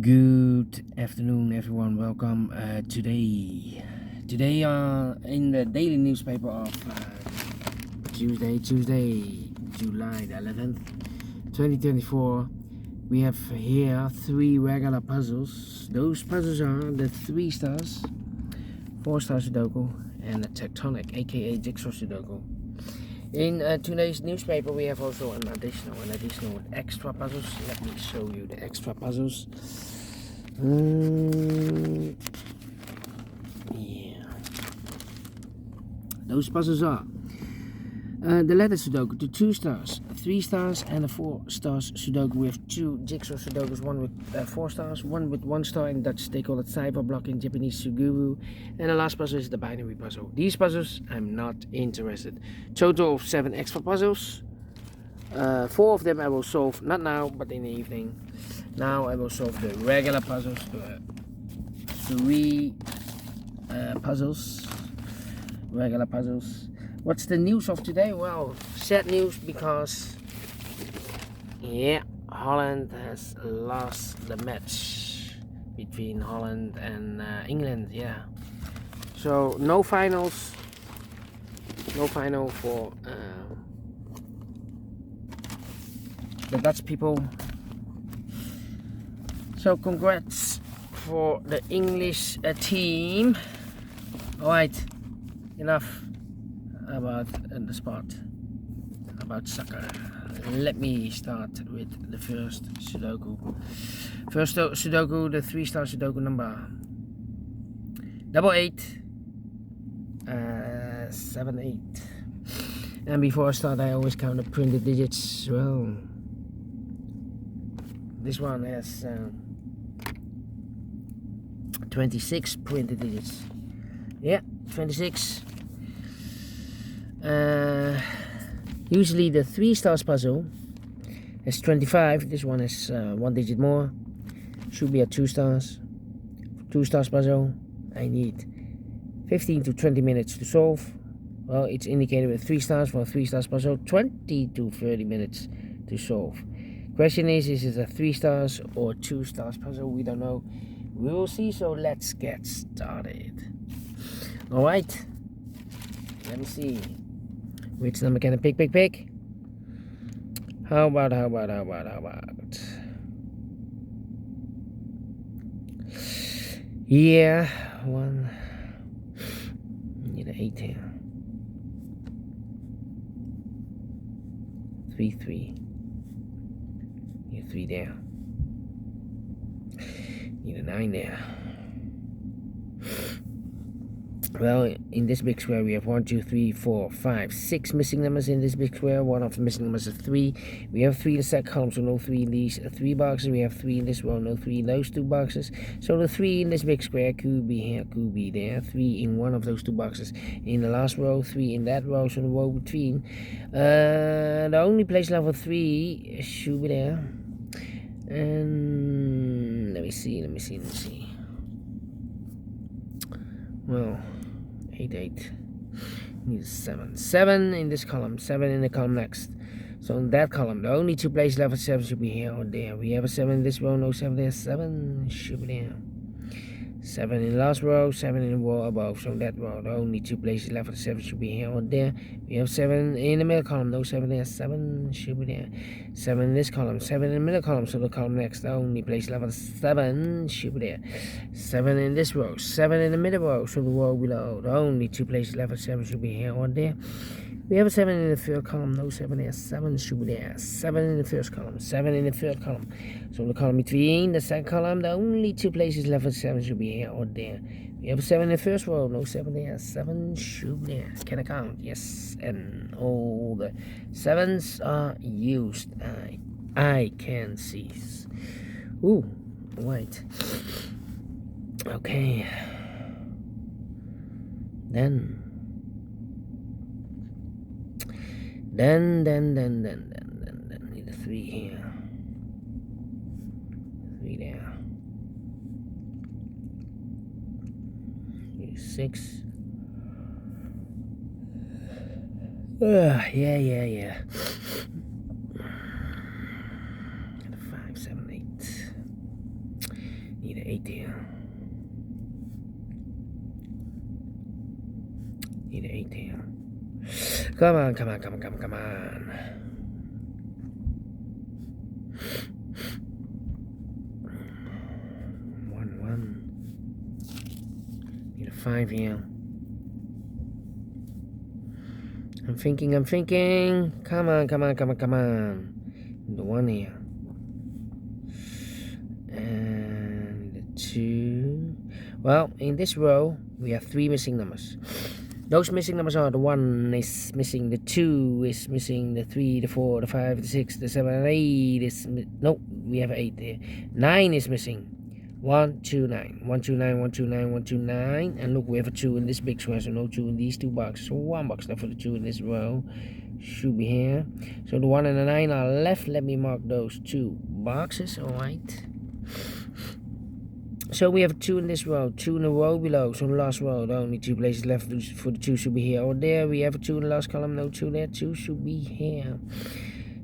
Good afternoon, everyone. Welcome today in the daily newspaper of Tuesday, July the 11th, 2024. We have here 3 regular puzzles. Those puzzles are the 3 stars, 4 star Sudoku, and the tectonic, aka Jigsaw Sudoku. In today's newspaper, we have also an additional extra puzzles. Let me show you the extra puzzles. Yeah, those puzzles are the letter Sudoku to 2 stars, 3 stars, and a 4 stars Sudoku. We have 2 Jigsaw Sudokus, one with 4 stars, one with 1 star. In Dutch they call it cyber block, in Japanese suguru, and the last puzzle is the binary puzzle. These puzzles I'm not interested. Total of 7 extra puzzles. 4 of them I will solve not now but in the evening. Now I will solve the regular puzzles, 3 puzzles, regular puzzles. What's the news of today? Well, sad news because Holland has lost the match between Holland and England. So no finals, no final for the Dutch people. So congrats for the English team. Alright, enough about the sport, about soccer. Let me start with the first Sudoku. First Sudoku, the 3 star Sudoku number 8878. And before I start, I always count the printed digits. Well, this one has 26 printed digits. Yeah, 26. Usually the 3 stars puzzle has 25. This one has 1 digit more. Should be at 2 stars. 2 stars puzzle I need 15 to 20 minutes to solve. Well, it's indicated with 3 stars for a 3 stars puzzle, 20 to 30 minutes to solve. Question is it a 3 stars or 2 stars puzzle? We don't know. We will see, so let's get started. Alright, let me see. Which number can I pick? How about? Yeah, 1. Need an 8 here. 3. Need a 3 there. Need a 9 there. Well, in this big square we have 1, 2, 3, 4, 5, 6 missing numbers in this big square. One of the missing numbers is 3. We have 3 in the second column, so no 3 in these 3 boxes. We have 3 in this row, no 3 in those 2 boxes. So the 3 in this big square could be here, could be there. 3 in one of those 2 boxes. In the last row, 3 in that row, so the row between. The only place level 3 should be there. And let me see. Well, 8. Need 7 in this column, 7 in the column next. So in that column, the only 2 places level 7 should be here or there. We have a 7 in this row, no 7 there. 7 should be there. 7 in the last row, 7 in the row above. So that row, the only 2 places left for 7 should be here or there. We have 7 in the middle column, no 7 there. 7 should be there. 7 in this column, 7 in the middle column. So the column next, the only place left for 7 should be there. 7 in this row, 7 in the middle row. So the row below, the only 2 places left for 7 should be here or there. We have a 7 in the third column, no 7 there. 7 should be there. 7 in the first column, 7 in the third column. So the column between the second column, the only 2 places left for 7 should be here or there. We have a 7 in the first row, no 7 there. 7 should be there. Can I count? Yes. And all the 7s are used. I can see. Ooh, right. Okay. Then need a 3 here. 3 there. 6. Yeah. 5, 7, 8. Need an 8 there. Need an 8 there. Come on, come on, come on, come on, come on. One. Need a 5 here. I'm thinking. Come on. The 1 here. And the 2. Well, in this row, we have 3 missing numbers. Those missing numbers are: the 1 is missing, the 2 is missing, the 3, the 4, the 5, the 6, the 7, and 8 is... No, we have 8 there. 9 is missing. 1, 2, 9. 1, 2, 9, 1, 2, 9, 1, 2, 9. And look, we have a 2 in this big square, so no 2 in these 2 boxes. So 1 box left for the 2 in this row. Should be here. So the 1 and the 9 are left. Let me mark those 2 boxes, alright. So we have 2 in this row, 2 in the row below. So in the last row, the only 2 places left for the 2 should be here or there. We have a 2 in the last column, no 2 there. 2 should be here.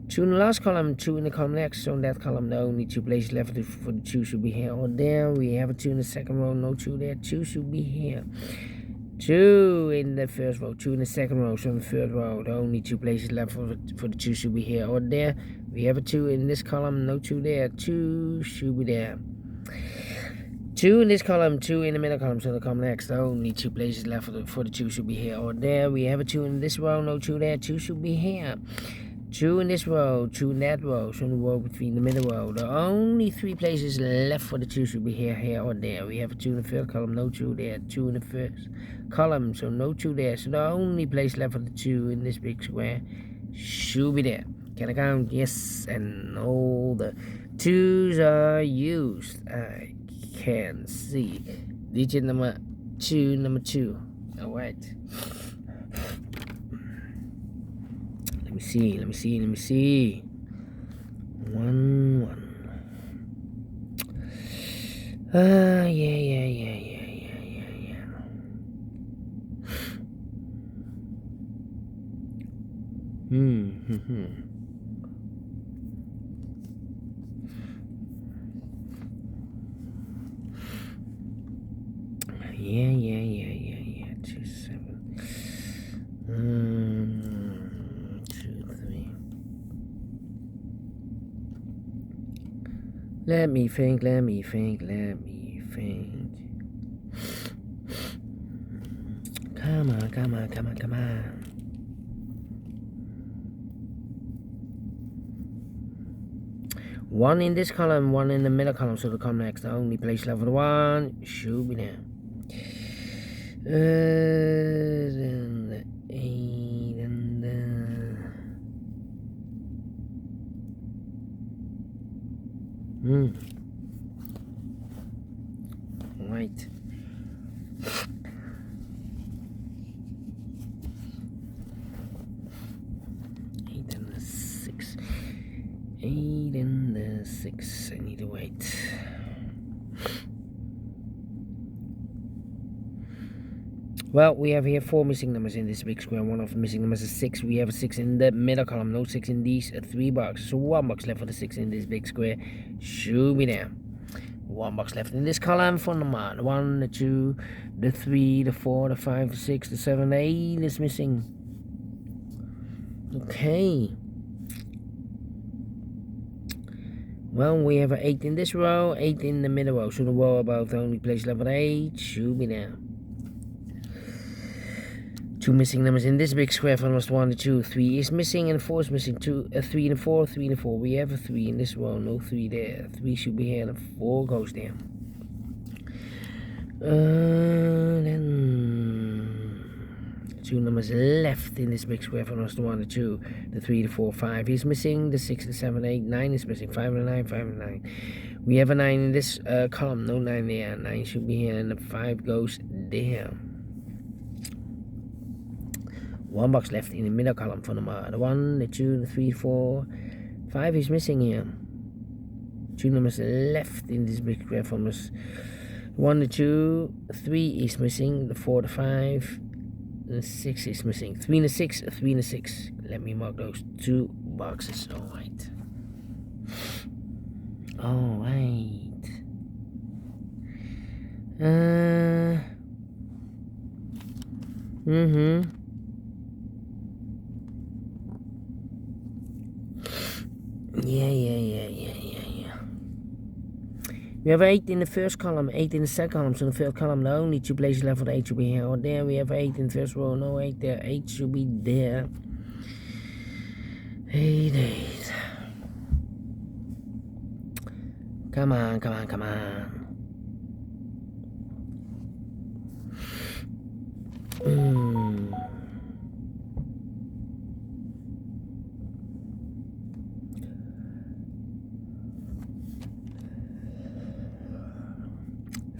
2 in the last column, 2 in the column next. So in that column, the only 2 places left for the 2 should be here or there. We have a 2 in the second row, no 2 there. 2 should be here. 2 in the first row, 2 in the second row. So in the third row, the only 2 places left for the 2 should be here or there. We have a 2 in this column, no 2 there. 2 should be there. 2 in this column, 2 in the middle column, so the column next. The only 2 places left for the 2 should be here or there. We have a 2 in this row, no 2 there. 2 should be here. 2 in this row, 2 in that row, so in the row between the middle row. The only 3 places left for the 2 should be here or there. We have a 2 in the third column, no 2 there. 2 in the first column, so no 2 there. So the only place left for the 2 in this big square should be there. Can I count? Yes, and all the 2s are used. I can see digit number 2. Alright. Let me see. 1. Yeah. Yeah. 2, 7. 2, 3. Let me think. Come on. 1 in this column, 1 in the middle column, so the column next. The only place left for the 1 should be there. Then the 8 and the... Right. 8 and the 6. 8 and the 6. I need to wait. Well, we have here 4 missing numbers in this big square. One of the missing numbers is 6. We have a 6 in the middle column. No 6 in these 3 boxes. So 1 box left for the 6 in this big square. Should be there. 1 box left in this column for number 1, the 2, the 3, the 4, the 5, the 6, the 7, the 8 is missing. Okay. Well, we have an 8 in this row, 8 in the middle row. So the row about the only place left for 8 should be there. 2 missing numbers in this big square for almost 1 to 2. 3 is missing and 4 is missing. 3 and 4, 3 and 4. We have a 3 in this row, no 3 there. 3 should be here and 4 goes there. Then 2 numbers left in this big square for almost 1 to 2. The 3, the 4, 5 is missing. The 6, the 7, 8, 9 is missing. 5 and 9, 5 and 9. We have a 9 in this column, no 9 there. 9 should be here and the 5 goes there. 1 box left in the middle column for number 1, the 2, the 3, 4, 5 is missing here. 2 numbers left in this big square for us. 1, the 2, 3 is missing. The 4, the 5, the 6 is missing. 3 and the 6, 3 and the 6. Let me mark those 2 boxes. Alright. Yeah. We have 8 in the first column, 8 in the second column. So in the first column, the only 2 places left for the 8 should be here or there. We have 8 in the first row, no 8 there. 8 should be there. 8. Come on.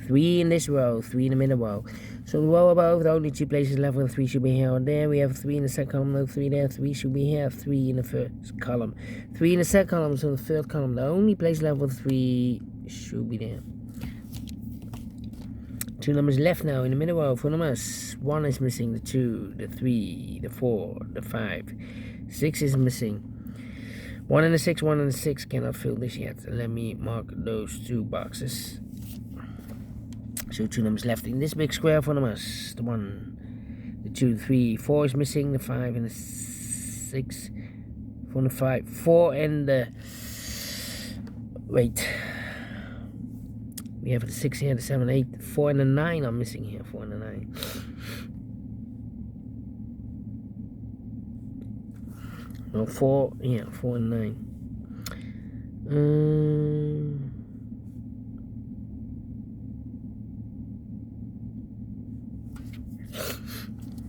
3 in this row, 3 in the middle row. So the row above, the only 2 places left with 3 should be here or there. We have 3 in the second column, no 3 there. 3 should be here, 3 in the first column. 3 in the second column, so the third column, the only place left with 3 should be there. 2 numbers left now in the middle row for numbers. 1 is missing, the 2, the 3, the 4, the 5. 6 is missing. 1 and the 6, 1 and the 6 cannot fill this yet. Let me mark those 2 boxes. So 2 numbers left in this big square for numbers. The 1, the 2, the 3, 4 is missing. The 5 and the 6 for the 5. 4 and the... Wait. We have the 6 here, the 7, 8. 4 and the 9 are missing here. 4 and the 9. No, 4. Yeah, 4 and 9.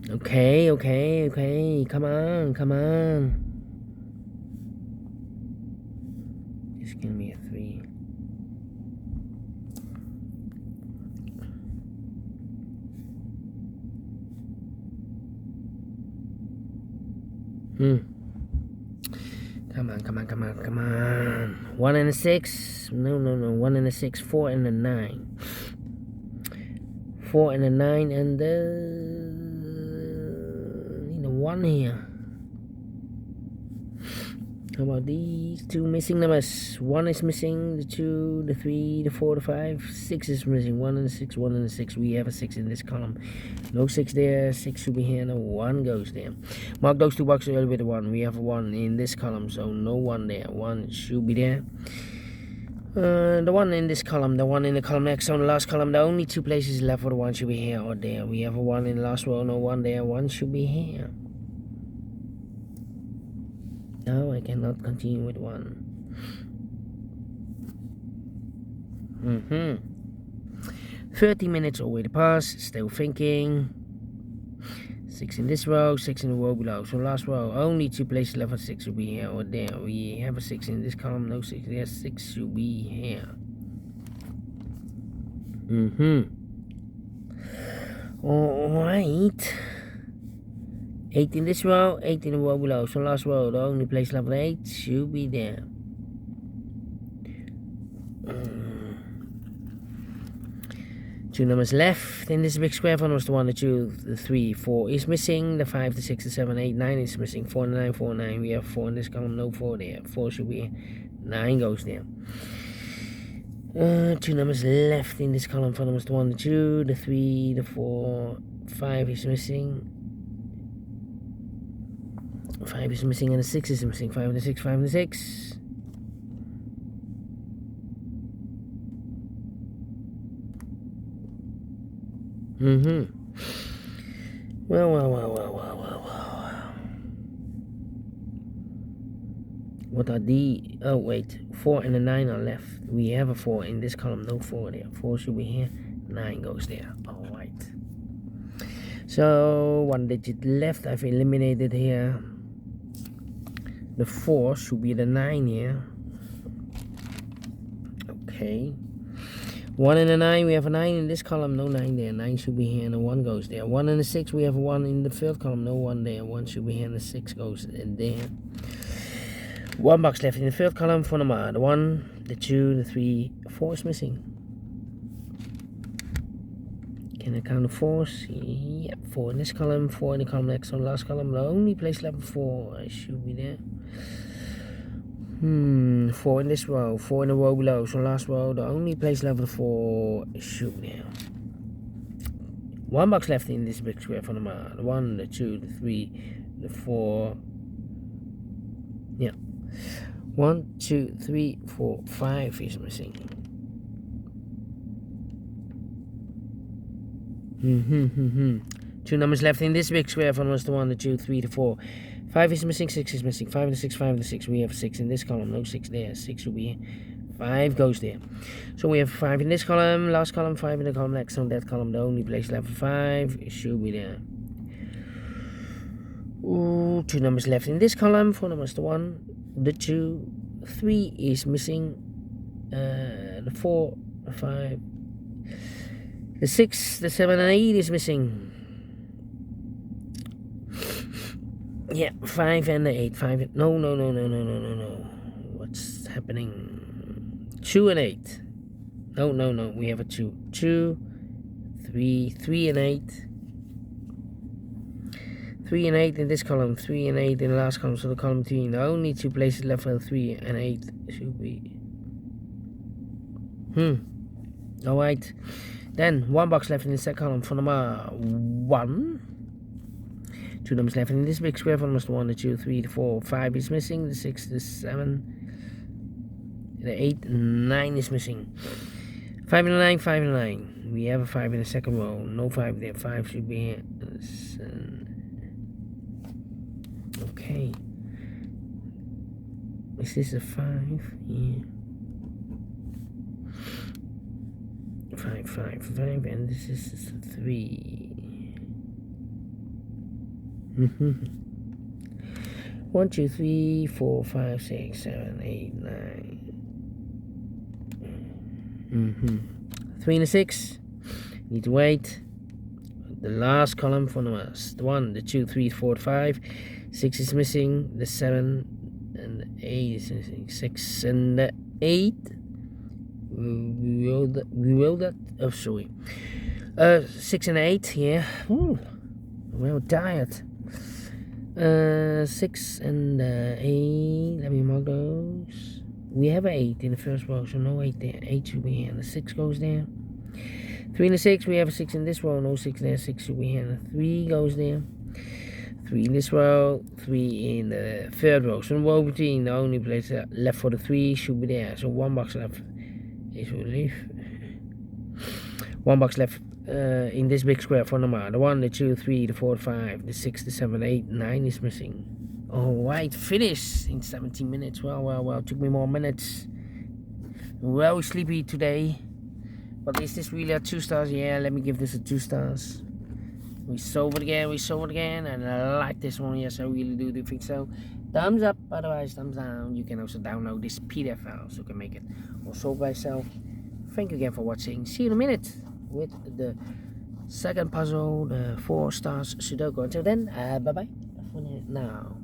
Okay. Come on. It's gonna be a 3. Come on. 1 and a 6. No. 1 and a 6. 4 and a 9. 4 and a 9 and the 1 here. How about these 2 missing numbers? 1 is missing, the 2, the 3, the 4, the 5. 6 is missing. 1 and a 6, 1 and a 6. We have a 6 in this column. No 6 there. 6 should be here. No 1 goes there. Mark those 2 boxes early with a 1. We have a 1 in this column, so no 1 there. 1 should be there. The 1 in this column, the 1 in the column next. On the last column, the only 2 places left for the 1 should be here or there. We have a 1 in the last row, no 1 there. 1 should be here. No, I cannot continue with 1. 30 minutes already passed. Still thinking. 6 in this row, 6 in the row below. So last row, only 2 places left for 6 should be here or there. We have a 6 in this column, no 6 there. 6 should be here. Alright. 8 in this row, 8 in the row below. So last row, the only place left for 8 should be there. 2 numbers left in this big square for numbers. The 1, the 2, the 3, 4 is missing. The 5, the 6, the 7, 8, 9 is missing. 4 and 9, 4 and 9. We have 4 in this column, no 4 there. 4 should be here. 9 goes there. 2 numbers left in this column for numbers. The 1, the 2, the 3, the 4, 5 is missing. 5 is missing and the 6 is missing. 5 and the 6, 5 and the 6. Well. What are the... Oh, wait. 4 and a 9 are left. We have a 4 in this column. No 4 there. 4 should be here. 9 goes there. Alright. So, 1 digit left. I've eliminated here. The 4 should be the 9 here. Okay. 1 and a 9, we have a 9 in this column, no 9 there. 9 should be here and a 1 goes there. 1 and a 6, we have a 1 in the third column, no 1 there. 1 should be here and the 6 goes there. 1 box left in the third column for number. The 1, the 2, the 3, 4 is missing. Can I count the 4s? Yep, 4 in this column, 4 in the column next. On the last column, the only place left for 4 should be there. 4 in this row, 4 in the row below. So last row, the only place left with 4 should be there. 1 box left in this big square for the 1, the 2, the 3, the 4. Yeah. 1, 2, 3, 4, 5 is missing. 2 numbers left in this big square for the 1, the 2, 3, the 4. 5 is missing, 6 is missing. 5 and the 6, 5 and the 6. We have 6 in this column, no 6 there. 6 will be here. 5 goes there. So we have 5 in this column, last column, 5 in the column next. On that column, the only place left for 5 should be there. 2 numbers left in this column. 4 numbers, the 1, the 2, 3 is missing. The 4, the 5, the 6, the 7 and 8 is missing. Yeah, 5 and the 8. 5. No. What's happening? 2 and 8. No. We have a 2. 2, 3, 3 and 8. 3 and 8 in this column. 3 and 8 in the last column. So the column 3. The only 2 places left for 3 and 8 should be. Alright. Then 1 box left in the second column for number 1. 2 numbers left in this big square for number 1, the 2, 3, the 4, 5 is missing. The 6, the 7, the 8, 9 is missing. 5 and 9, 5 and 9. We have a 5 in the second row. No 5 there. 5 should be here. Okay. Is this a 5? Yeah. 5, and this is a 3. 1, 2, 3, 4, 5, 6, 7, 8, 9. 3 and a 6. Need to wait. The last column for numbers. The 1, the 2, 3, 4, 5. 6 is missing. The 7 and the 8 is missing. 6 and the 8. We will that. Oh, sorry. 6 and 8. Yeah. Well, tired. 6 and 8. Let me mark those. We have an 8 in the first row, so no 8 there. 8 should be here, and the 6 goes there. 3 and a 6. We have a 6 in this row, no 6 there. 6 should be here, and the 3 goes there. 3 in this row, 3 in the third row. So the row between, the only place left for the 3 should be there. So 1 box left. Is we leave. 1 box left. In this big square for number the 1, the 2, 3, the 4, the 5, the 6, the 7, 8, 9 is missing. Alright, finish in 17 minutes. Well, took me more minutes. Well, sleepy today. But is this really a 2 stars? Yeah, let me give this a 2 stars. We solved it again, and I like this one. Yes, I really do think so. Thumbs up, otherwise thumbs down. You can also download this PDF file so you can make it or solve by yourself. Thank you again for watching. See you in a minute with the second puzzle, the 4 stars Sudoku. Until then, bye bye for now.